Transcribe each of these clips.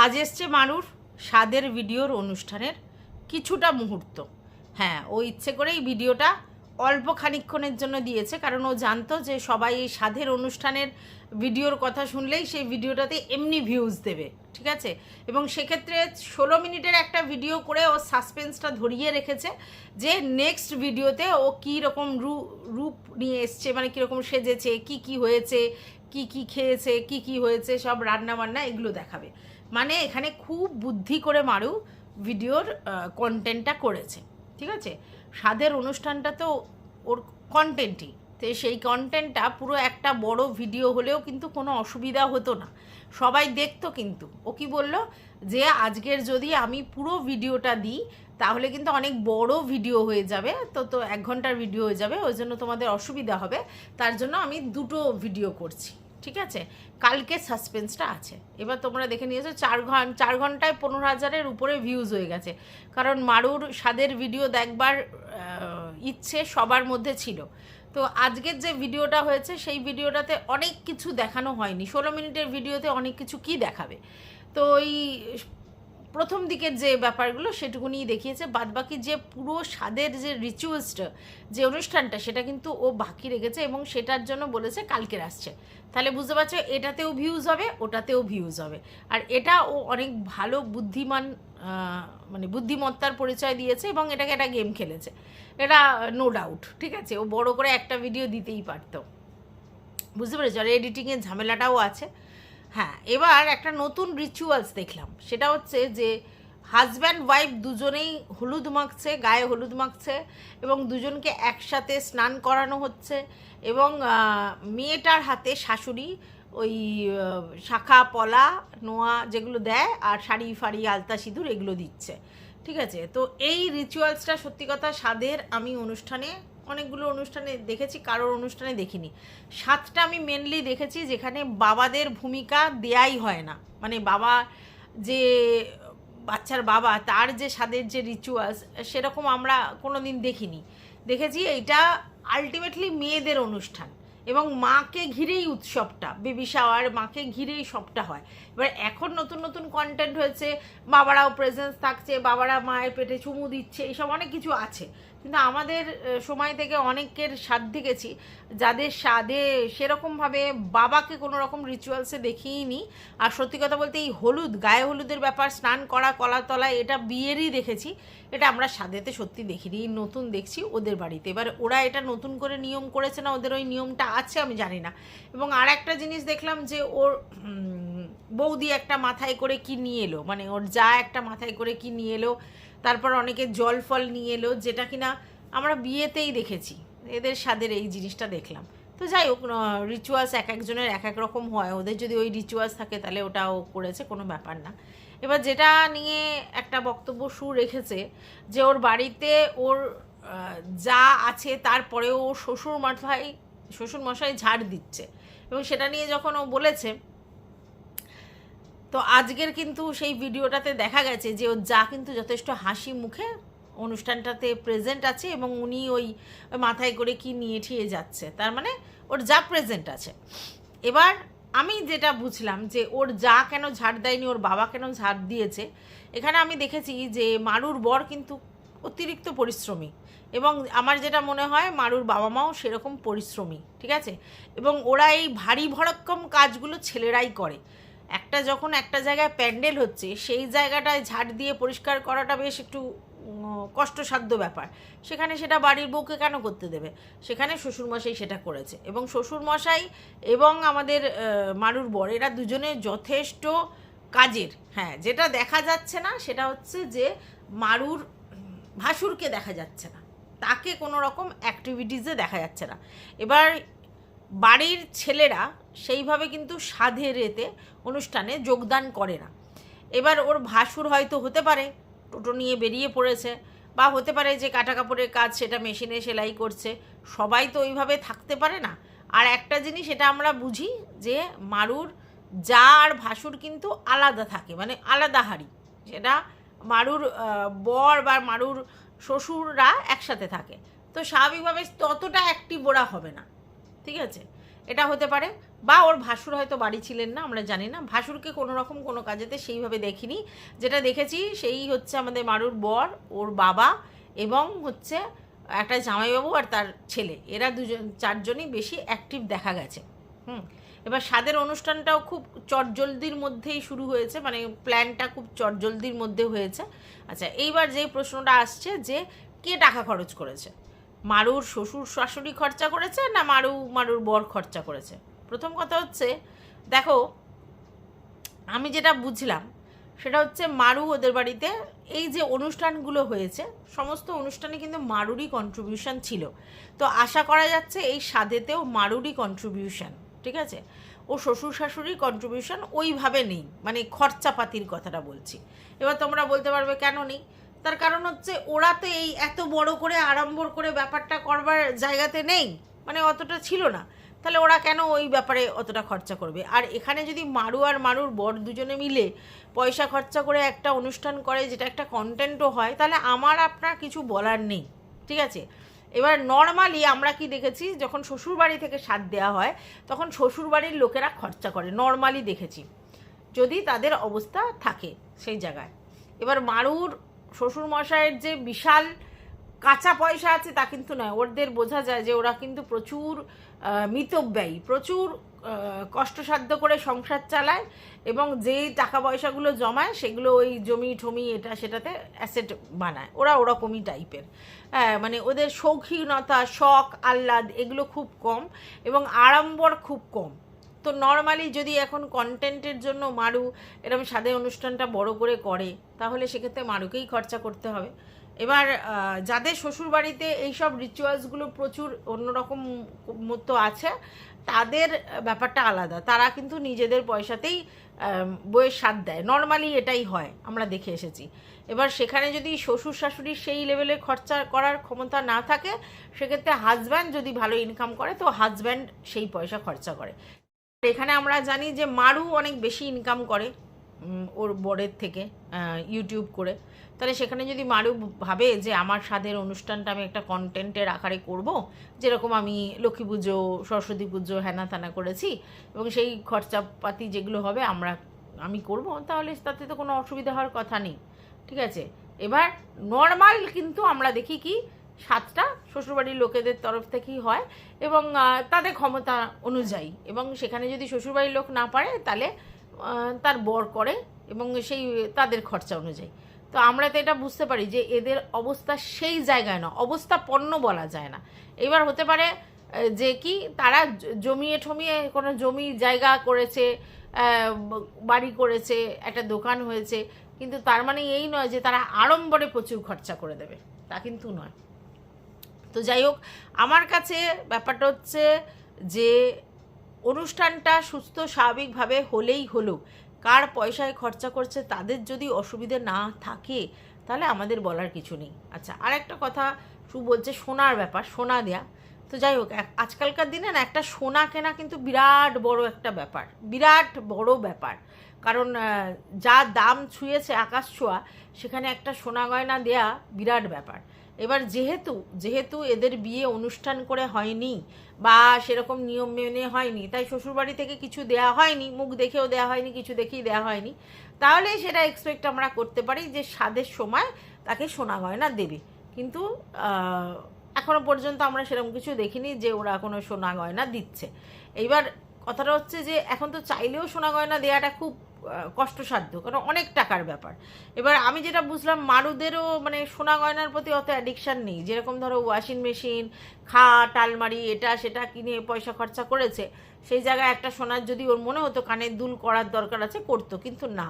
আজ এসছে মারুর স্বাদের ভিডিওর অনুষ্ঠানের কিছুটা মুহূর্ত। হ্যাঁ, ও ইচ্ছে করেই ভিডিওটা অল্প খানিকক্ষণের জন্য দিয়েছে, কারণ ও জানতো যে সবাই এই স্বাদের অনুষ্ঠানের ভিডিওর কথা শুনলেই সেই ভিডিওটাতে এমনি ভিউজ দেবে, ঠিক আছে। এবং সেক্ষেত্রে 16 মিনিটের একটা ভিডিও করে ও সাসপেন্সটা ধরিয়ে রেখেছে যে নেক্সট ভিডিওতে ও কী রকম রূপ নিয়ে এসছে, মানে কীরকম সেজেছে, কি হয়েছে, কি খেয়েছে, কি হয়েছে, সব রান্না বান্না এগুলো দেখাবে। মানে এখানে খুব বুদ্ধি করে মারু ভিডিওর কন্টেন্টটা করেছে, ঠিক আছে। স্বাদের অনুষ্ঠানটা তো ওর কন্টেন্টই, তো সেই কন্টেন্টটা পুরো একটা বড় ভিডিও হলেও কিন্তু কোনো অসুবিধা হতো না, সবাই দেখতো। কিন্তু ও কি বললো যে আজকের যদি আমি পুরো ভিডিওটা দিই তাহলে কিন্তু অনেক বড় ভিডিও হয়ে যাবে, তো 1 ঘন্টার ভিডিও হয়ে যাবে, ওই জন্য তোমাদের অসুবিধা হবে, তার জন্য আমি 2টো ভিডিও করছি, ঠিক আছে। কালকে সাসপেন্সটা আছে। এবার তোমরা দেখে নিয়েছো 4 ঘন্টায় 15,000-এর উপরে ভিউজ হয়ে গেছে, কারণ মারুর স্বাদের ভিডিও দেখবার ইচ্ছে সবার মধ্যে ছিল। তো আজকের যে ভিডিওটা হয়েছে সেই ভিডিওটাতে অনেক কিছু দেখানো হয়নি। 16 মিনিটের ভিডিওতে অনেক কিছু কি দেখাবে, তো ওই প্রথম দিকের যে ব্যাপারগুলো সেটুকুনিই দেখিয়েছে, বাদবাকি যে পুরো স্বাদের যে রিচুয়ালসটা, যে অনুষ্ঠানটা, সেটা কিন্তু ও বাকি রেখেছে এবং সেটার জন্য বলেছে কালকের আসছে। তাহলে বুঝতে পারছো এটাতেও ভিউজ হবে, ওটাতেও ভিউজ হবে। আর এটা ও অনেক ভালো বুদ্ধিমান, মানে বুদ্ধিমত্তার পরিচয় দিয়েছে এবং এটাকে একটা গেম খেলেছে, এটা নো ডাউট, ঠিক আছে। ও বড় করে একটা ভিডিও দিতেই পারতো, বুঝতে পেরেছো। আর এডিটিংয়ের ঝামেলাটাও আছে। হ্যাঁ, এবার একটা নতুন রিচুয়ালস দেখলাম, সেটা হচ্ছে যে হাজব্যান্ড ওয়াইফ দুজনেই হলুদ মাখছে, গায়ে হলুদ মাখছে এবং দুজনকে একসাথে স্নান করানো হচ্ছে এবং মেয়েটার হাতে শাশুড়ি ওই শাখা পলা নোয়া যেগুলো দেয় আর শাড়ি ফাড়ি আলতা সিঁদুর এগুলো দিচ্ছে, ঠিক আছে। তো এই রিচুয়ালসটা সত্যি কথা স্বাদের আমি অনেকগুলো অনুষ্ঠানে দেখেছি, কারোর অনুষ্ঠানে দেখিনি। 7টা আমি মেনলি দেখেছি যেখানে বাবাদের ভূমিকা দেয়াই হয় না, মানে বাবা যে বাচ্চার বাবা তার যে স্বাদের যে রিচুয়ালস সেরকম আমরা কোনো দিন দেখিনি। দেখেছি এইটা আলটিমেটলি মেয়েদের অনুষ্ঠান এবং মাকে ঘিরেই উৎসবটা, বেবি শাওয়ার, মাকে ঘিরেই সবটা হয়। এবার এখন নতুন নতুন কন্টেন্ট হয়েছে, বাবারাও প্রেজেন্স থাকছে, বাবারা মায়ের পেটে চুমু দিচ্ছে, এইসব অনেক কিছু আছে। কিন্তু আমাদের সময় থেকে অনেকের স্বাদ দেখেছি যাদের স্বাদে সেরকমভাবে বাবাকে কোনো রকম রিচুয়ালসে দেখিইনি। আর সত্যি কথা বলতে এই হলুদ, গায়ে হলুদের ব্যাপার, স্নান করা, কলাতলা, এটা বিয়েরই দেখেছি, এটা আমরা স্বাদেতে সত্যি দেখিনি, নতুন দেখছি ওদের বাড়িতে। এবার ওরা এটা নতুন করে নিয়ম করেছে না, ওদের ওই নিয়মটা আছে আমি জানি না। এবং আর একটা জিনিস দেখলাম যে ওর বৌদি একটা মাথায় করে কি নিয়ে এলো, মানে ওর যা একটা মাথায় করে কি নিয়ে এলো, তারপর অনেকে জল ফল নিয়ে এলো, যেটা কিনা আমরা বিয়েতেই দেখেছি, এদের স্বাদের এই জিনিসটা দেখলাম। তো যাই হোক, রিচুয়ালস এক একজনের এক এক রকম হয়, ওদের যদি ওই রিচুয়ালস থাকে তাহলে ওটাও করেছে, কোনো ব্যাপার না। এবার যেটা নিয়ে একটা বক্তব্য সুর রেখেছে যে ওর বাড়িতে ওর যা আছে তারপরেও ওর শ্বশুরমশাই ঝাড় দিচ্ছে, এবং সেটা নিয়ে যখন ও বলেছে, তো আজকের কিন্তু সেই ভিডিওটাতে দেখা গেছে যে ওর যা কিন্তু যথেষ্ট হাসি মুখে অনুষ্ঠানটাতে প্রেজেন্ট আছে এবং উনি ওই মাথায় করে কি নিয়ে ঠিয়ে যাচ্ছে, তার মানে ওর যা প্রেজেন্ট আছে। এবার আমি যেটা বুঝলাম যে ওর যা কেন ঝাড় দেয়নি, ওর বাবা কেন ঝাড় দিয়েছে, এখানে আমি দেখেছি যে মারুর বর কিন্তু অতিরিক্ত পরিশ্রমী, এবং আমার যেটা মনে হয় মারুর বাবা মাও সেরকম পরিশ্রমী, ঠিক আছে। এবং ওরা এই ভারী ভরক্কম কাজগুলো ছেলেরাই করে। যখন একটা জায়গায় প্যান্ডেল হচ্ছে সেই জায়গাটায় ঝাড় দিয়ে পরিষ্কার করাটা বেশ একটু কষ্টসাধ্য ব্যাপার, সেখানে সেটা বাড়ির বউকে কেন করতে দেবে, সেখানে শ্বশুরমশাই সেটা করেছে। এবং শ্বশুরমশাই এবং আমাদের মারুর বর এরা দুজনে যথেষ্ট কাজের। হ্যাঁ, যেটা দেখা যাচ্ছে না সেটা হচ্ছে যে মারুর ভাসুরকে দেখা যাচ্ছে না, তাকে কোনো রকম অ্যাক্টিভিটিসে দেখা যাচ্ছে না। এবার বাড়ির ছেলেরা সেইভাবে কিন্তু স্বাদের এতে অনুষ্ঠানে যোগদান করে না। এবার ওর ভাসুর হয়তো হতে পারে টোটো নিয়ে বেরিয়ে পড়েছে, বা হতে পারে যে কাটা কাপড়ের কাজ সেটা মেশিনে সেলাই করছে, সবাই তো ওইভাবে থাকতে পারে না। আর একটা জিনিস এটা আমরা বুঝি যে মারুর যা আর ভাসুর কিন্তু আলাদা থাকে, মানে আলাদা হাড়ি, সেটা মারুর বর বা মারুর শ্বশুররা একসাথে থাকে, তো স্বাভাবিকভাবে ততটা অ্যাক্টিভ ওরা হবে না, ঠিক আছে। এটা হতে পারে। বা ওর ভাসুর হয়তো বাড়ি ছিলেন না, আমরা জানি না। ভাসুরকে কোনো রকম কোনো কাজেতে সেইভাবে দেখিনি। যেটা দেখেছি সেই হচ্ছে আমাদের মারুর বর, ওর বাবা এবং হচ্ছে একটা জামাইবাবু আর তার ছেলে, এরা দুজন চারজনই বেশি অ্যাক্টিভ দেখা গেছে। এবার স্বাদের অনুষ্ঠানটাও খুব চটজলদির মধ্যেই শুরু হয়েছে, মানে প্ল্যানটা খুব চটজলদির মধ্যে হয়েছে। আচ্ছা, এইবার যে প্রশ্নটা আসছে যে কে টাকা খরচ করেছে, মারুর শ্বশুর শাশুড়ি খরচা করেছে না মারুর বর খরচা করেছে? প্রথম কথা হচ্ছে, দেখো আমি যেটা বুঝলাম সেটা হচ্ছে মারু ওদের বাড়িতে এই যে অনুষ্ঠানগুলো হয়েছে সমস্ত অনুষ্ঠানে কিন্তু মারুরই কন্ট্রিবিউশন ছিল। তো আশা করা যাচ্ছে এই স্বাদেতেও মারুরই কন্ট্রিবিউশন, ঠিক আছে? ও শ্বশুর শাশুড়ির কন্ট্রিবিউশন ওইভাবে নেই, মানে খরচাপাতির কথাটা বলছি। এবার তোমরা বলতে পারবে কেন নেই, তার কারণ হচ্ছে ওরা তো এই এত বড় করে আড়ম্বর করে ব্যাপারটা করবার জায়গাতে নেই, মানে অতটা ছিল না। তাহলে ওরা কেন ওই ব্যাপারে অতটা খরচা করবে? আর এখানে যদি মারু আর মারুর বর দুজনে মিলে পয়সা খরচা করে একটা অনুষ্ঠান করে যেটা একটা কন্টেন্টও হয়, তাহলে আমার আপনার কিছু বলার নেই, ঠিক আছে? এবার নর্মালি আমরা কি দেখেছি, যখন শ্বশুরবাড়ি থেকে স্বাদ দেওয়া হয় তখন শ্বশুরবাড়ির লোকেরা খরচা করে, নর্মালি দেখেছি, যদি তাদের অবস্থা থাকে সেই জায়গায়। এবার মারুর শ্বশুরমশাইয়ের যে বিশাল কাঁচা পয়সা আছে তা কিন্তু নয়, ওদের বোঝা যায় যে ওরা কিন্তু প্রচুর মিতব্যয়ী, প্রচুর কষ্টসাধ্য করে সংসার চালায় এবং যেই টাকা পয়সাগুলো জমায় সেগুলো ওই জমি ঠমি এটা সেটাতে অ্যাসেট বানায়। ওরা ওরকমই টাইপের, হ্যাঁ, মানে ওদের শৌখিনতা, শখ, আহ্লাদ এগুলো খুব কম এবং আড়ম্বর খুব কম। তো নর্মালি যদি এখন কন্টেন্টের জন্য মারু এরকম স্বাদের অনুষ্ঠানটা বড় করে করে, তাহলে সেক্ষেত্রে মারুকেই খরচা করতে হবে। এবার যাদের শ্বশুরবাড়িতে এইসব রিচুয়ালসগুলো প্রচুর অন্যরকম মতো আছে, তাদের ব্যাপারটা আলাদা, তারা কিন্তু নিজেদের পয়সাতেই বইয়ের স্বাদ দেয়, নর্মালি এটাই হয়, আমরা দেখে এসেছি। এবার সেখানে যদি শ্বশুর শাশুড়ির সেই লেভেলে খরচা করার ক্ষমতা না থাকে, সেক্ষেত্রে হাজব্যান্ড যদি ভালো ইনকাম করে তো হাজব্যান্ড সেই পয়সা খরচা করে। এখানে আমরা জানি যে মারু অনেক বেশি ইনকাম করে ওর বরের থেকে ইউটিউব করে। তাহলে সেখানে যদি মারু ভাবে যে আমার স্বাদের অনুষ্ঠানটা আমি একটা কন্টেন্টের আকারে করব, যেরকম আমি লক্ষ্মী পুজো, সরস্বতী পুজো হ্যানা ত্যানা করেছি, এবং সেই খরচাপাতি যেগুলো হবে আমি করব, তাহলে তাতে তো কোনো অসুবিধা হওয়ার কথা নেই, ঠিক আছে? এবার নর্মাল কিন্তু আমরা দেখি কি স্বাদটা শ্বশুরবাড়ির লোকেদের তরফ থেকেই হয় এবং তাদের ক্ষমতা অনুযায়ী, এবং সেখানে যদি শ্বশুরবাড়ির লোক না পারে তাহলে তার বর করে এবং সেই তাদের খরচা অনুযায়ী। তো আমরা তো এটা বুঝতে পারি যে এদের অবস্থা সেই জায়গায় না, অবস্থা পণ্য বলা যায় না। এবার হতে পারে যে কি তারা জমিয়ে ঠমিয়ে কোনো জমি জায়গা করেছে, বাড়ি করেছে, একটা দোকান হয়েছে, কিন্তু তার মানে এই নয় যে তারা আড়ম্বরে প্রচুর খরচা করে দেবে, তা কিন্তু নয়। তো যাই হোক, আমার কাছে ব্যাপারটা হচ্ছে যে অনুষ্ঠানটা সুস্থ স্বাভাবিকভাবে হলেই হলো, কার পয়সায় খরচা করছে তাদের যদি অসুবিধে না থাকে তাহলে আমাদের বলার কিছু নেই। আচ্ছা, আরেকটা কথা বলছে সোনার ব্যাপার, সোনা দেয়া। তো যাই হোক, আজকালকার দিনে না একটা সোনা কেনা কিন্তু বিরাট বড় একটা ব্যাপার, বিরাট বড় ব্যাপার। কারণ যা দাম ছুঁয়েছে আকাশ ছোঁয়া, সেখানে একটা সোনা গয়না দেয়া বিরাট ব্যাপার। এবার যেহেতু এদের বিয়ে অনুষ্ঠান করে হয়নি বা সেরকম নিয়ম মেনে হয়নি, তাই শ্বশুরবাড়ি থেকে কিছু দেয়া হয়নি, মুখ দেখেও দেয়া হয়নি, কিছু দেখেই দেয়া হয়নি, তাহলে সেটা এক্সপেক্ট আমরা করতে পারি যে স্বাদের সময় তাকে সোনা গয়না দেবে। কিন্তু এখনো পর্যন্ত আমরা সেরকম কিছু দেখিনি যে ওরা কোনো সোনা গয়না দিচ্ছে। এইবার কথাটা হচ্ছে যে এখন তো চাইলেও সোনা গয়না দেওয়াটা খুব কষ্টসাধ্য, কারণ অনেক টাকার ব্যাপার। এবার আমি যেটা বুঝলাম মারুদেরও মানে সোনা গয়নার প্রতি অত অ্যাডিকশান নেই, যেরকম ধরো ওয়াশিং মেশিন, খাট, আলমারি, এটা সেটা কিনে পয়সা খরচা করেছে, সেই জায়গায় একটা সোনার যদি ওর মনে হতো কানের দুল করার দরকার আছে করতো, কিন্তু না,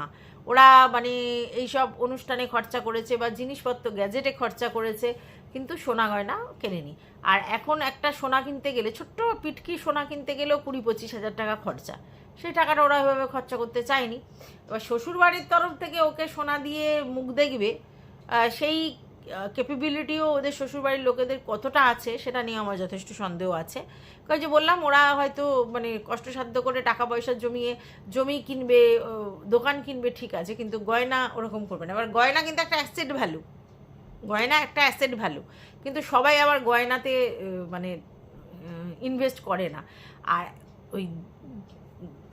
ওরা মানে এইসব অনুষ্ঠানে খরচা করেছে বা জিনিসপত্র গ্যাজেটে খরচা করেছে, কিন্তু সোনা গয়না কেনেনি। আর এখন একটা সোনা কিনতে গেলে, ছোট্ট পিটকি সোনা কিনতে গেলেও 20-25 হাজার টাকা খরচা, সেই টাকাটা ওরা ওইভাবে খরচা করতে চায়নি। এবার শ্বশুরবাড়ির তরফ থেকে ওকে সোনা দিয়ে মুখ দেখবে, সেই ক্যাপাবিলিটিও ওদের শ্বশুরবাড়ির লোকেদের কতটা আছে সেটা নিয়ে আমার যথেষ্ট সন্দেহ আছে। কারণ যে বললাম, ওরা হয়তো মানে কষ্টসাধ্য করে টাকা পয়সা জমিয়ে জমি কিনবে, দোকান কিনবে, ঠিক আছে, কিন্তু গয়না ওরকম করবে না। এবার গয়না কিন্তু একটা অ্যাসেট ভ্যালু, গয়না একটা অ্যাসেট ভ্যালু, কিন্তু সবাই আবার গয়নাতে মানে ইনভেস্ট করে না। আর ওই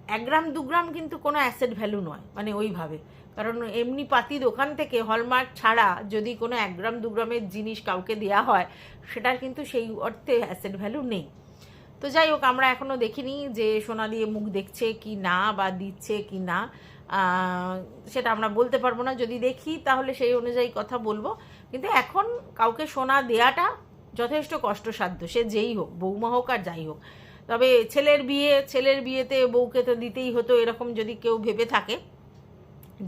1 গ্রাম 2 গ্রাম কিন্তু কোনো অ্যাসেট ভ্যালু নয়, মানে ওইভাবে। কারণ এমনি পাতি দোকান থেকে হলমার্ক ছাড়া যদি কোনো 1 গ্রাম 2 গ্রামের জিনিস কাউকে দেওয়া হয়, সেটার কিন্তু সেই অর্থে অ্যাসেট ভ্যালু নেই। তো যাই হোক, আমরা এখনও দেখিনি যে সোনা দিয়ে মুখ দেখছে কি না বা দিচ্ছে কি না, সেটা আমরা বলতে পারবো না। যদি দেখি তাহলে সেই অনুযায়ী কথা বলবো। কিন্তু এখন কাউকে সোনা দেওয়াটা যথেষ্ট কষ্টসাধ্য, সে যেই হোক, বৌমা হোক আর যাই হোক। তবে ছেলের বিয়েতে বউকে তো দিতেই হতো, এরকম যদি কেউ ভেবে থাকে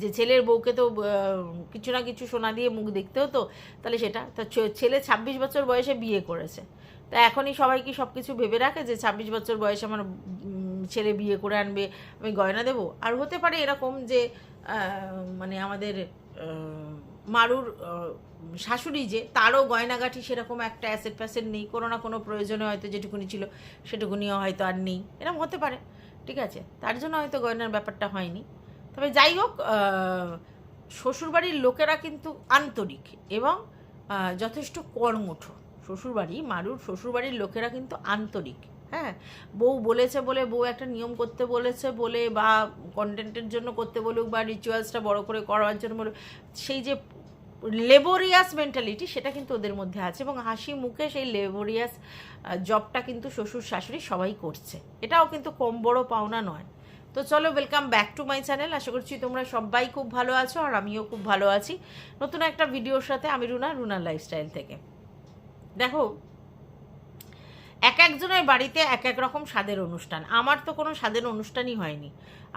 যে ছেলের বউকে তো কিছু না কিছু সোনা দিয়ে মুখ দেখতে হতো, তাহলে সেটা তো ছেলে 26 বছর বয়সে বিয়ে করেছে। তা এখনই সবাই কি সব কিছু ভেবে রাখে যে 26 বছর বয়সে আমার ছেলে বিয়ে করে আনবে, আমি গয়না দেব? আর হতে পারে এরকম যে মানে আমাদের মারুর শাশুড়ি, যে তারও গয়নাগাঠি সেরকম একটা অ্যাসেট ফ্যাসেট নেই, কোনো না কোনো প্রয়োজনে হয়তো যেটুকুনি ছিল সেটুকুনিও হয়তো আর নেই, এরকম হতে পারে, ঠিক আছে, তার জন্য হয়তো গয়নার ব্যাপারটা হয়নি। তবে যাই হোক, শ্বশুরবাড়ির লোকেরা কিন্তু আন্তরিক এবং যথেষ্ট কর্মঠ। মারুর শ্বশুরবাড়ির লোকেরা কিন্তু আন্তরিক। হ্যাঁ, বউ বলেছে বলে, বউ একটা নিয়ম করতে বলেছে বলে, বা কন্টেন্টের জন্য করতে বলুক, বা রিচুয়ালসটা বড় করে করার জন্য বলুক, সেই যে লেবোরিয়াস মেন্টালিটি সেটা কিন্তু ওদের মধ্যে আছে, এবং হাসি মুখে সেই লেবোরিয়াস জবটা কিন্তু শ্বশুর শাশুড়ি সবাই করছে, এটাও কিন্তু কম বড় পাওনা নয়। তো চলো, welcome back to my channel. আশা করছি তোমরা সবাই খুব ভালো আছো, আর আমিও খুব ভালো আছি। নতুন একটা ভিডিওর সাথে আমি রুনার লাইফস্টাইল থেকে। দেখো, এক একজনের বাড়িতে এক এক রকম স্বাদের অনুষ্ঠান। আমার তো কোনো স্বাদের অনুষ্ঠানই হয়নি।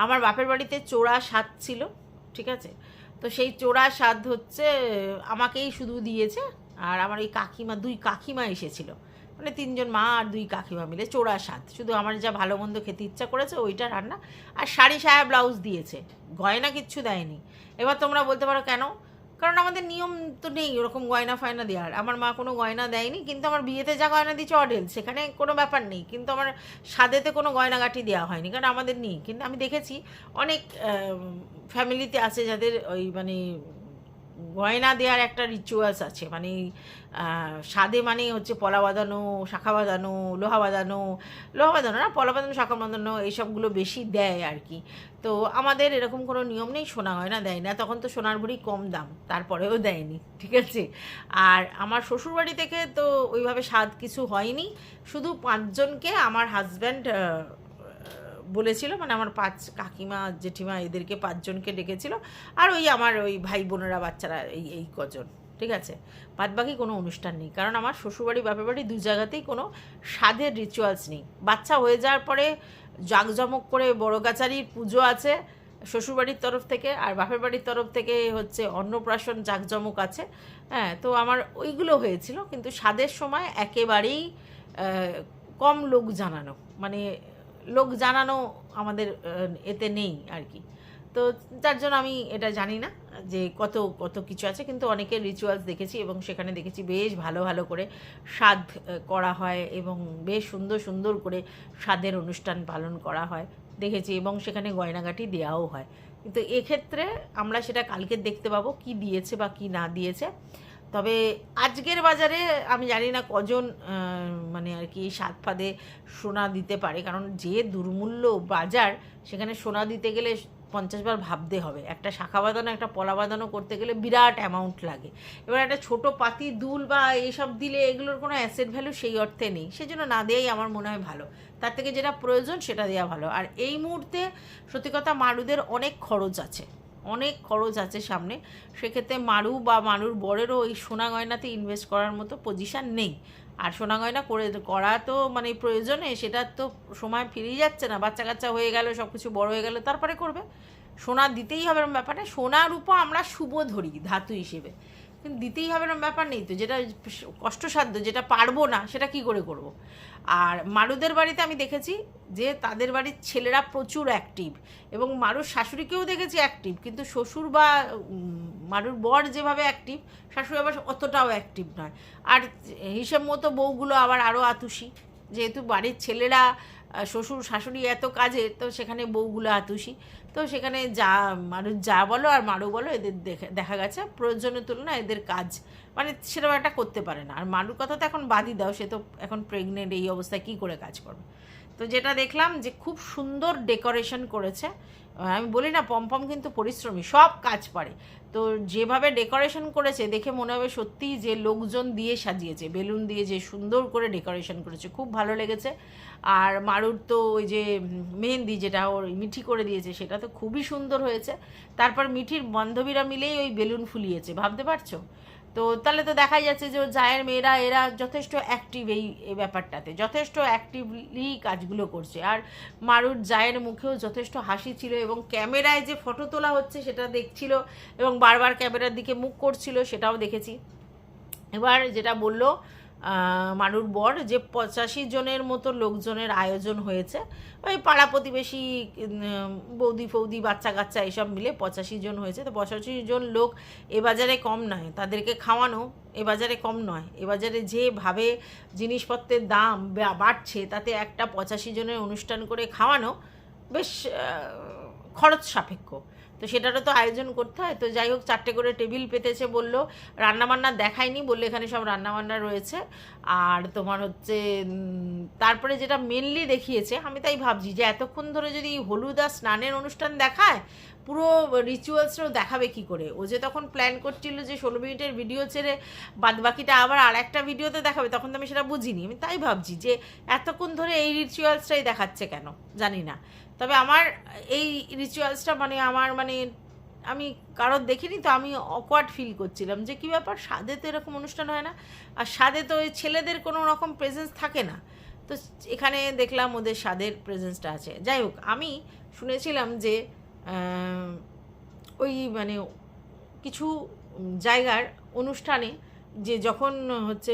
আমার বাপের বাড়িতে চোরা স্বাদ ছিল, ঠিক আছে, তো সেই চোরা স্বাদ হচ্ছে আমাকেই শুধু দিয়েছে, আর আমার ওই দুই কাকিমা এসেছিল, মানে 3 জন মা আর 2 কাকিমা মিলে চোরা স্বাদ, শুধু আমার যা ভালো মন্দ খেতে ইচ্ছা করেছে ওইটা রান্না, আর শাড়ি সায়া ব্লাউজ দিয়েছে, গয়না কিচ্ছু দেয়নি। এবার তোমরা বলতে পারো কেন? কারণ আমাদের নিয়ম তো নেই ওরকম গয়না ফয়না দেওয়ার। আমার মা কোনো গয়না দেয়নি, কিন্তু আমার বিয়েতে যা গয়না দিচ্ছে অডেল, সেখানে কোনো ব্যাপার নেই, কিন্তু আমার স্বাদেতে কোনো গয়নাগাটি দেওয়া হয়নি, কারণ আমাদের নেই। কিন্তু আমি দেখেছি অনেক ফ্যামিলিতে আছে যাদের ওই মানে গয়না দেওয়ার একটা রিচুয়ালস আছে, মানে স্বাদে মানে হচ্ছে পলা বাঁধানো, শাখা বাঁধানো, লোহা বাঁধানো না, পলা বাঁধানো, শাখা বাঁধানো, এইসবগুলো বেশি দেয় আর কি। তো আমাদের এরকম কোনো নিয়ম নেই, সোনা গয়না দেয় না, তখন তো সোনার ভরি কম দাম, তারপরেও দেয়নি, ঠিক আছে। আর আমার শ্বশুরবাড়ি থেকে তো ওইভাবে স্বাদ কিছু হয়নি, শুধু 5 জনকে আমার হাজব্যান্ড বলেছিল, মানে আমার 5 কাকিমা জেঠিমা এদেরকে 5 জনকে ডেকেছিল, আর ওই আমার ওই ভাই বোনেরা বাচ্চারা এই কজন, ঠিক আছে। বাদবাকি কোনো অনুষ্ঠান নেই, কারণ আমার শ্বশুরবাড়ি বাপের বাড়ি 2 জায়গাতেই কোনো স্বাদের রিচুয়ালস নেই। বাচ্চা হয়ে যাওয়ার পরে জাঁকজমক করে বড় গাছারির পুজো আছে শ্বশুরবাড়ির তরফ থেকে, আর বাপের বাড়ির তরফ থেকে হচ্ছে অন্নপ্রাশন জাঁকজমক আছে। হ্যাঁ, তো আমার ওইগুলো হয়েছিল, কিন্তু স্বাদের সময় একেবারেই কম লোক জানানো, মানে লোক জানানো আমাদের এতে নেই আর কি। তো যার জন্য আমি এটা জানি না যে কত কিছু আছে, কিন্তু অনেকের রিচুয়ালস দেখেছি, এবং সেখানে দেখেছি বেশ ভালো ভালো করে স্বাদ করা হয়, এবং বেশ সুন্দর করে স্বাদের অনুষ্ঠান পালন করা হয় দেখেছি, এবং সেখানে গয়নাগাটি দেওয়াও হয়। কিন্তু এক্ষেত্রে আমরা সেটা কালকে দেখতে পাবো কি দিয়েছে বা কি না দিয়েছে। তবে আজকের বাজারে আমি জানি না কজন মানে আর কি স্বাদ ফাদে সোনা দিতে পারে, কারণ যে দুর্মূল্য বাজার, সেখানে সোনা দিতে গেলে 50 বার ভাবতে হবে। একটা শাখা বাঁধানো, একটা পলা বাঁধানো করতে গেলে বিরাট অ্যামাউন্ট লাগে। এবার একটা ছোটো পাতি দুল বা এইসব দিলে এগুলোর কোনো অ্যাসেট ভ্যালু সেই অর্থে নেই, সেজন্য না দেওয়াই আমার মনে হয় ভালো। তার থেকে যেটা প্রয়োজন সেটা দেওয়া ভালো। আর এই মুহূর্তে সত্যি কথা, মারুদের অনেক খরচ আছে সামনে, সেক্ষেত্রে মারু বা মারুর বরেরও ওই সোনা গয়নাতে ইনভেস্ট করার মতো পজিশান নেই। আর সোনা গয়না করা তো মানে প্রয়োজনে, সেটা তো সময় ফিরিয়ে যাচ্ছে না, বাচ্চা কাচ্চা হয়ে গেল, সব কিছু বড় হয়ে গেল, তারপরে করবে। সোনা দিতেই হবে এরকম ব্যাপারে, সোনা রূপা আমরা শুভ ধরি ধাতু হিসেবে, কিন্তু দিতেই হবে এরকম ব্যাপার নেই তো। যেটা কষ্টসাধ্য, যেটা পারবো না, সেটা কি করে করব। আর মারুদের বাড়িতে আমি দেখেছি যে তাদের বাড়ির ছেলেরা প্রচুর অ্যাক্টিভ, এবং মারুর শাশুড়িকেও দেখেছি অ্যাক্টিভ, কিন্তু শ্বশুর বা মারুর বর যেভাবে অ্যাক্টিভ, শাশুড়ি আবার অতটাও অ্যাক্টিভ নয়। আর হিসেব মতো বউগুলো আবার আরও আতুষি, যেহেতু বাড়ির ছেলেরা শ্বশুর শাশুড়ি এত কাজে, তো সেখানে বউগুলো আতুষি, তো সেখানে যা বলো আর মারু বলো, এদের দেখা গেছে প্রয়োজনের তুলনায় এদের কাজ মানে সেরকম একটা করতে পারে না। আর মারুর কথা তো এখন বাদই দাও, সে তো এখন প্রেগনেন্ট, এই অবস্থায় কী করে কাজ করবে। তো যেটা দেখলাম যে খুব সুন্দর ডেকোরেশন করেছে। আমি বলি না পমপম কিন্তু পরিশ্রমী, সব কাজ পারে। তো যেভাবে ডেকোরেশন করেছে দেখে মনে হবে সত্যিই যে লোকজন দিয়ে সাজিয়েছে, বেলুন দিয়ে যে সুন্দর করে ডেকোরেশন করেছে, খুব ভালো লেগেছে। আর মারুর তো ওই যে মেহেন্দি যেটা ওর মিঠি করে দিয়েছে সেটা তো খুবই সুন্দর হয়েছে। তারপর মিঠির বান্ধবীরা মিলেই ওই বেলুন ফুলিয়েছে, ভাবতে পারছো? তো তাহলে তো দেখাই যাচ্ছে যে ওর জায়ের মেয়েরা এরা যথেষ্ট অ্যাক্টিভ এই ব্যাপারটাতে, যথেষ্ট অ্যাক্টিভলি কাজগুলো করছে। আর মারুর জায়ের মুখেও যথেষ্ট হাসি ছিল, এবং ক্যামেরায় যে ফটো তোলা হচ্ছে সেটা দেখছিল এবং বারবার ক্যামেরার দিকে মুখ করছিল, সেটাও দেখেছি। এবার যেটা বললো মারুর বর যে 85 জনের মতো লোকজনের আয়োজন হয়েছে, ওই পাড়া প্রতিবেশী বৌদি ফৌদি বাচ্চা কাচ্চা এসব মিলে 85 জন হয়েছে। তো 85 জন লোক এ বাজারে কম নয়, তাদেরকে খাওয়ানো এ বাজারে কম নয়। এ বাজারে যেভাবে জিনিসপত্রের দাম বাড়ছে তাতে একটা 85 জনের অনুষ্ঠান করে খাওয়ানো বেশ খরচ সাপেক্ষ। তো সেটারও তো আয়োজন করতে হয়। তো যাই হোক, 4টে করে টেবিল পেতেছে বললো। রান্নাবান্না দেখায়নি, বললো এখানে সব রান্নাবান্না রয়েছে। আর তোমার হচ্ছে তারপরে যেটা মেনলি দেখিয়েছে, আমি তাই ভাবছি যে এতক্ষণ ধরে যদি হলুদ আর স্নানের অনুষ্ঠান দেখায়, পুরো রিচুয়ালসটাও দেখাবে কি করে? ও যে তখন প্ল্যান করছিল যে 16 মিনিটের ভিডিও ছেড়ে বাদবাকিটা আবার আর একটা ভিডিওতে দেখাবে, তখন তো আমি সেটা বুঝিনি। আমি তাই ভাবছি যে এতক্ষণ ধরে এই রিচুয়ালসটাই দেখাচ্ছে কেন, জানি না। তবে আমার এই রিচুয়ালসটা আমার আমি কারোর দেখিনি, তো আমি অকওয়ার্ড ফিল করছিলাম যে কী ব্যাপার, স্বাদে তো এরকম অনুষ্ঠান হয় না, আর স্বাদে তো ওই ছেলেদের কোনো রকম প্রেজেন্স থাকে না। তো এখানে দেখলাম ওদের স্বাদের প্রেজেন্সটা আছে। যাই হোক, আমি শুনেছিলাম যে ওই কিছু জায়গার অনুষ্ঠানে যে যখন হচ্ছে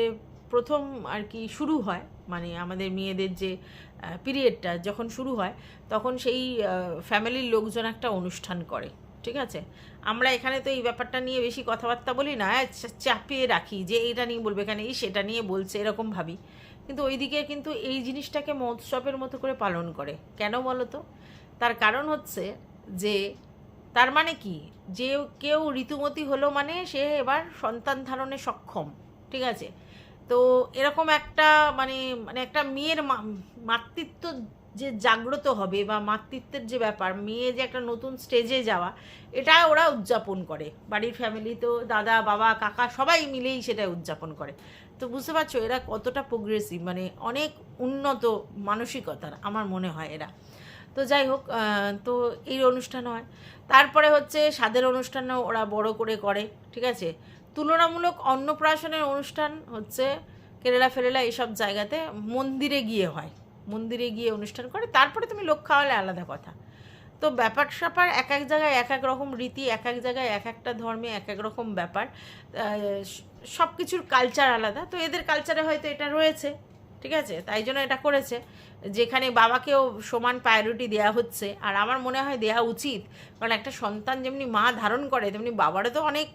প্রথম আর কি শুরু হয়, আমাদের মেয়েদের যে পিরিয়ডটা যখন শুরু হয়, তখন সেই ফ্যামিলির লোকজন একটা অনুষ্ঠান করে, ঠিক আছে? আমরা এখানে তো এই ব্যাপারটা নিয়ে বেশি কথাবার্তা বলি না, চাপিয়ে রাখি যে এটা নিয়ে বলবে, এখানে এই সেটা নিয়ে বলছে, এরকম ভাবি। কিন্তু ওইদিকে কিন্তু এই জিনিসটাকে মহোৎসবের মতো করে পালন করে। কেন বলো তো? তার কারণ হচ্ছে যে তার কি, যে কেউ ঋতুমতী হলো সে এবার সন্তান ধারণে সক্ষম, ঠিক আছে? তো এরকম একটা একটা মেয়ের মাতৃত্ব যে জাগ্রত হবে, বা মাতৃত্বের যে ব্যাপার, মেয়ে যে একটা নতুন স্টেজে যাওয়া, এটা ওরা উদযাপন করে। বাড়ির ফ্যামিলি তো দাদা বাবা কাকা সবাই মিলেই সেটা উদযাপন করে। তো বুঝতে পারছো এরা কতটা প্রোগ্রেসিভ, অনেক উন্নত মানসিকতার আমার মনে হয় এরা। তো যাই হোক, তো এই অনুষ্ঠান হয়। তারপরে হচ্ছে স্বাদের অনুষ্ঠানও ওরা বড় করে করে, ঠিক আছে? তুলনামূলক অন্নপ্রাশনের অনুষ্ঠান হচ্ছে কেরালা ফেরেলা এইসব জায়গাতে মন্দিরে গিয়ে হয়, মন্দিরে গিয়ে অনুষ্ঠান করে, তারপরে তুমি লোক খাওয়ালে আলাদা কথা। তো ব্যাপার স্যাপার এক এক জায়গায় এক এক রকম রীতি, এক এক জায়গায় এক একটা ধর্মে এক এক রকম ব্যাপার, সব কিছুর কালচার আলাদা। তো এদের কালচারে হয়তো এটা রয়েছে, ঠিক আছে, তাই জন্য এটা করেছে, যেখানে বাবাকেও সমান প্রায়োরিটি দেওয়া হচ্ছে। আর আমার মনে হয় দেওয়া উচিত, কারণ একটা সন্তান যেমনি মা ধারণ করে তেমনি বাবারও তো অনেক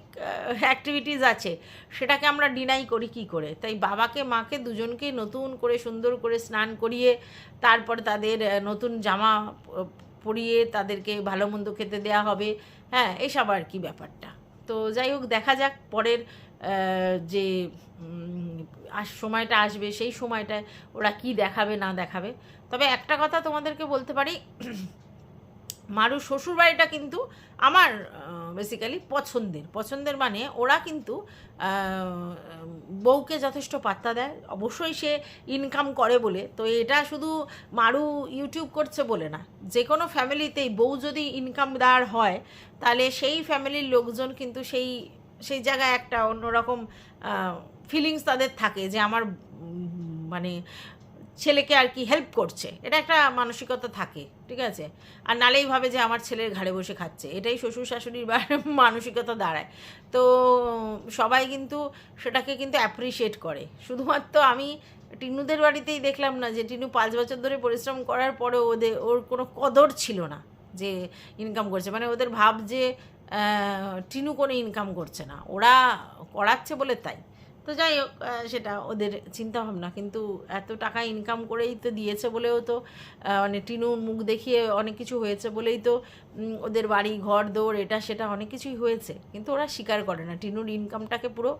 অ্যাক্টিভিটিস আছে, সেটাকে আমরা ডিনাই করি কি করে? তাই বাবাকে মাকে দুজনকেই নতুন করে সুন্দর করে স্নান করিয়ে তারপরে তাদের নতুন জামা পরিয়ে তাদেরকে ভালো মন্দ খেতে দেওয়া হবে, হ্যাঁ, এইসব আর কি ব্যাপারটা। তো যাই হোক, দেখা যাক পরের যে সময়টা আসবে সেই সময়টায় ওরা কি দেখাবে না দেখাবে। তবে একটা কথা তোমাদেরকে বলতে পারি, মারু শ্বশুরবাড়িটা কিন্তু আমার বেসিক্যালি পছন্দের ওরা কিন্তু বউকে যথেষ্ট পাত্তা দেয়। অবশ্যই সে ইনকাম করে বলে, তো এটা শুধু মারু ইউটিউব করছে বলে না, যে কোনো ফ্যামিলিতেই বউ যদি ইনকামদার হয় তাহলে সেই ফ্যামিলির লোকজন কিন্তু সেই জায়গায় একটা অন্যরকম ফিলিংস তাদের থাকে যে আমার ছেলেকে আর কি হেল্প করছে, এটা একটা মানসিকতা থাকে, ঠিক আছে? আর নালেই ভাবে যে আমার ছেলের ঘাড়ে বসে খাচ্ছে, এটাই শ্বশুর শাশুড়ির মানসিকতা দাঁড়ায়। তো সবাই কিন্তু সেটাকে কিন্তু অ্যাপ্রিসিয়েট করে। শুধুমাত্র আমি টিনুদের বাড়িতেই দেখলাম না যে টিনু 5 বছর ধরে পরিশ্রম করার পরেও ওর কোনো কদর ছিল না যে ইনকাম করছে, ওদের ভাব যে টিনু কোনো ইনকাম করছে না, ওরা করাচ্ছে বলে তাই। তো যাই হোক, সেটা ওদের চিন্তাভাবনা, কিন্তু এত টাকা ইনকাম করেই তো দিয়েছে বলেও তো মানে টিনুর মুখ দেখিয়ে অনেক কিছু হয়েছে বলেই তো ওদের বাড়ি ঘর দৌড় এটা সেটা অনেক কিছুই হয়েছে, কিন্তু ওরা স্বীকার করে না, টিনুর ইনকামটাকে পুরো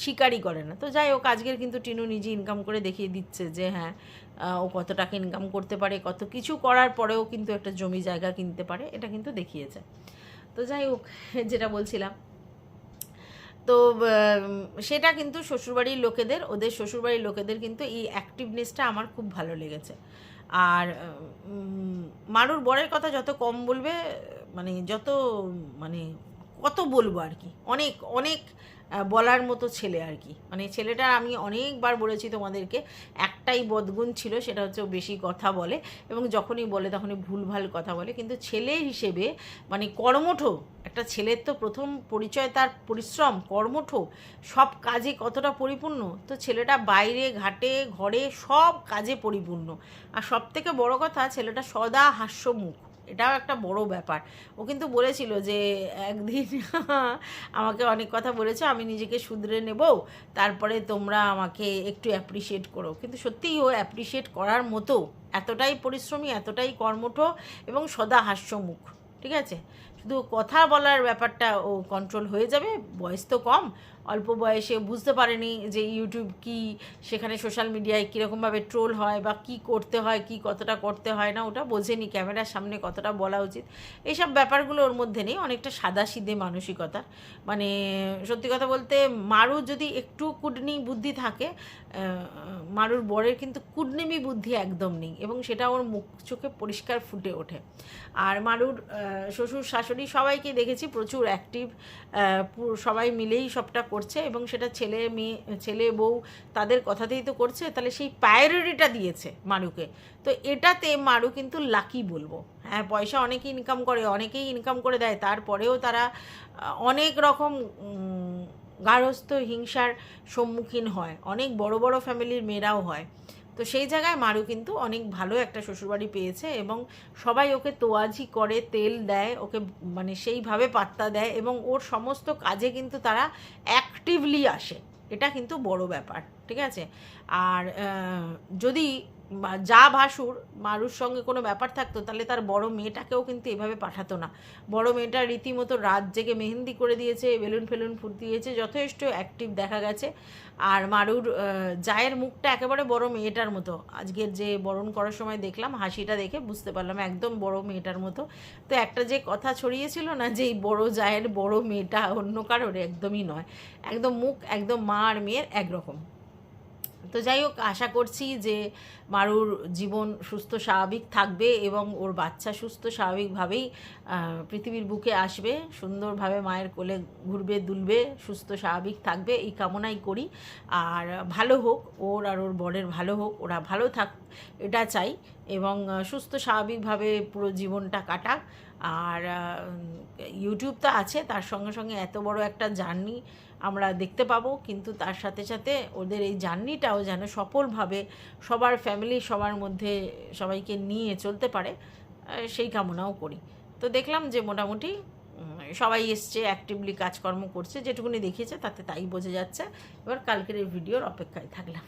স্বীকারই করে না। তো যাই হোক, আজকের কিন্তু টিনু নিজে ইনকাম করে দেখিয়ে দিচ্ছে যে হ্যাঁ ও কত টাকা ইনকাম করতে পারে, কত কিছু করার পরেও কিন্তু একটা জমি জায়গা কিনতে পারে, এটা কিন্তু দেখিয়েছে। তো যাই হোক, যেটা বলছিলাম, তো সেটা কিন্তু শ্বশুরবাড়ির লোকেদের, ওদের শ্বশুরবাড়ির লোকেদের কিন্তু এই অ্যাক্টিভনেসটা আমার খুব ভালো লেগেছে। আর মারুর বরের কথা যত কম বলবে, মানে যত, মানে কত বলবো আর কি, অনেক অনেক বলার মতো ছেলে আর কি। মানে ছেলেটা আমি অনেকবার বলেছি তোমাদেরকে, একটাই বদগুণ ছিল, সেটা হচ্ছে ও বেশি কথা বলে, এবং যখনই বলে তখনই ভুলভাল কথা বলে। কিন্তু ছেলে হিসেবে মানে কর্মঠ, একটা ছেলের তো প্রথম পরিচয় তার পরিশ্রম, কর্মঠ, সব কাজে কতটা পরিপূর্ণ। তো ছেলেটা বাইরে ঘাটে ঘরে সব কাজে পরিপূর্ণ। আর সব থেকে বড় কথা, ছেলেটা সদা হাস্যমুখ, এটাও একটা বড় ব্যাপার। ও কিন্তু বলেছিল যে একদিন আমাকে অনেক কথা বলেছে, আমি নিজেকে শুধরে নেব, তারপরে তোমরা আমাকে একটু অ্যাপ্রিসিয়েট করো। কিন্তু সত্যিই ও অ্যাপ্রিসিয়েট করার মতো, এতটাই পরিশ্রমী, এতটাই কর্মঠ এবং সদা হাস্যমুখ। ঠিক আছে, শুধু কথা বলার ব্যাপারটা ও কন্ট্রোল হয়ে যাবে, বয়স তো কম, অল্প বয়সে বুঝতে পারেনি যে ইউটিউব কি, সেখানে সোশ্যাল মিডিয়ায় কীরকমভাবে ট্রোল হয় বা কি করতে হয়, কি কতটা করতে হয় না, ওটা বোঝেনি, ক্যামেরার সামনে কতটা বলা উচিত, এইসব ব্যাপারগুলো ওর মধ্যে নেই। অনেকটা সাদাসিধে মানসিকতা। মানে সত্যি কথা বলতে, মারু যদি একটু কুডনি বুদ্ধি থাকে, মারুর বরের কিন্তু কুডনিমি বুদ্ধি একদম নেই, এবং সেটা ওর মুখ চোখে পরিষ্কার ফুটে ওঠে। আর মারুর শ্বশুর শাশুড়ি সবাইকে দেখেছি প্রচুর অ্যাক্টিভ, সবাই মিলেই সবটা করছে, এবং সেটা ছেলে মেয়ে, ছেলে বউ তাদের কথাতেই তো করছে, তাহলে সেই প্রায়োরিটিটা দিয়েছে মারুকে। তো এটাতে মারু কিন্তু লাকি বলবো। হ্যাঁ, পয়সা অনেকেই ইনকাম করে, অনেকেই ইনকাম করে দেয়, তারপরেও তারা অনেক রকম গার্হস্থ্য হিংসার সম্মুখীন হয়, অনেক বড় বড় ফ্যামিলির মেয়েরাও হয়। তো সেই জায়গায় মারু কিন্তু অনেক ভালো একটা শ্বশুরবাড়ি পেয়েছে, এবং সবাই ওকে তোয়াজি করে, তেল দেয় ওকে, মানে সেইভাবে পাত্তা দেয়, এবং ওর সমস্ত কাজে কিন্তু তারা অ্যাক্টিভলি আসে, এটা কিন্তু বড় ব্যাপার। ঠিক আছে, আর যদি যা ভাসুর মারুর সঙ্গে কোনো ব্যাপার থাকতো, তাহলে তার বড় মেয়েটাকেও কিন্তু এভাবে পাঠাতো না। বড় মেয়েটা রীতিমতো রাত জেগে মেহেন্দি করে দিয়েছে, বেলুন ফেলুন ফুটিয়েছে, যথেষ্ট অ্যাক্টিভ দেখা গেছে। আর মারুর জায়ের মুখটা একেবারে বড় মেয়েটার মতো, আজকের যে বরণ করার সময় দেখলাম, হাসিটা দেখে বুঝতে পারলাম একদম বড় মেয়েটার মতো। তো একটা যে কথা ছড়িয়েছিল না, যে এই বড় জায়ের বড় মেয়েটা অন্য কারোর, একদমই নয়, একদম মুখ একদম মা আর মেয়ের একরকম। তো যাই হোক, আশা করছি যে মারুর জীবন সুস্থ স্বাভাবিক থাকবে, এবং ওর বাচ্চা সুস্থ স্বাভাবিকভাবেই পৃথিবীর বুকে আসবে, সুন্দরভাবে মায়ের কোলে ঘুরবে দুলবে, সুস্থ স্বাভাবিক থাকবে, এই কামনাই করি। আর ভালো হোক ওর, আর ওর বরের ভালো হোক, ওরা ভালো থাক, এটা চাই, এবং সুস্থ স্বাভাবিকভাবে পুরো জীবনটা কাটাক। আর ইউটিউব তো আছে, তার সঙ্গে সঙ্গে এত বড় একটা জার্নি আমরা দেখতে পাবো, কিন্তু তার সাথে সাথে ওদের এই জার্নিটাও যেন সফলভাবে সবার ফ্যামিলি, সবার মধ্যে সবাইকে নিয়ে চলতে পারে, সেই কামনাও করি। তো দেখলাম যে মোটামুটি সবাই এসছে, অ্যাক্টিভলি কাজকর্ম করছে, যেটুকুনি দেখিয়েছে তাতে তাই বোঝা যাচ্ছে। এবার কালকের এই ভিডিওর অপেক্ষায় থাকলাম।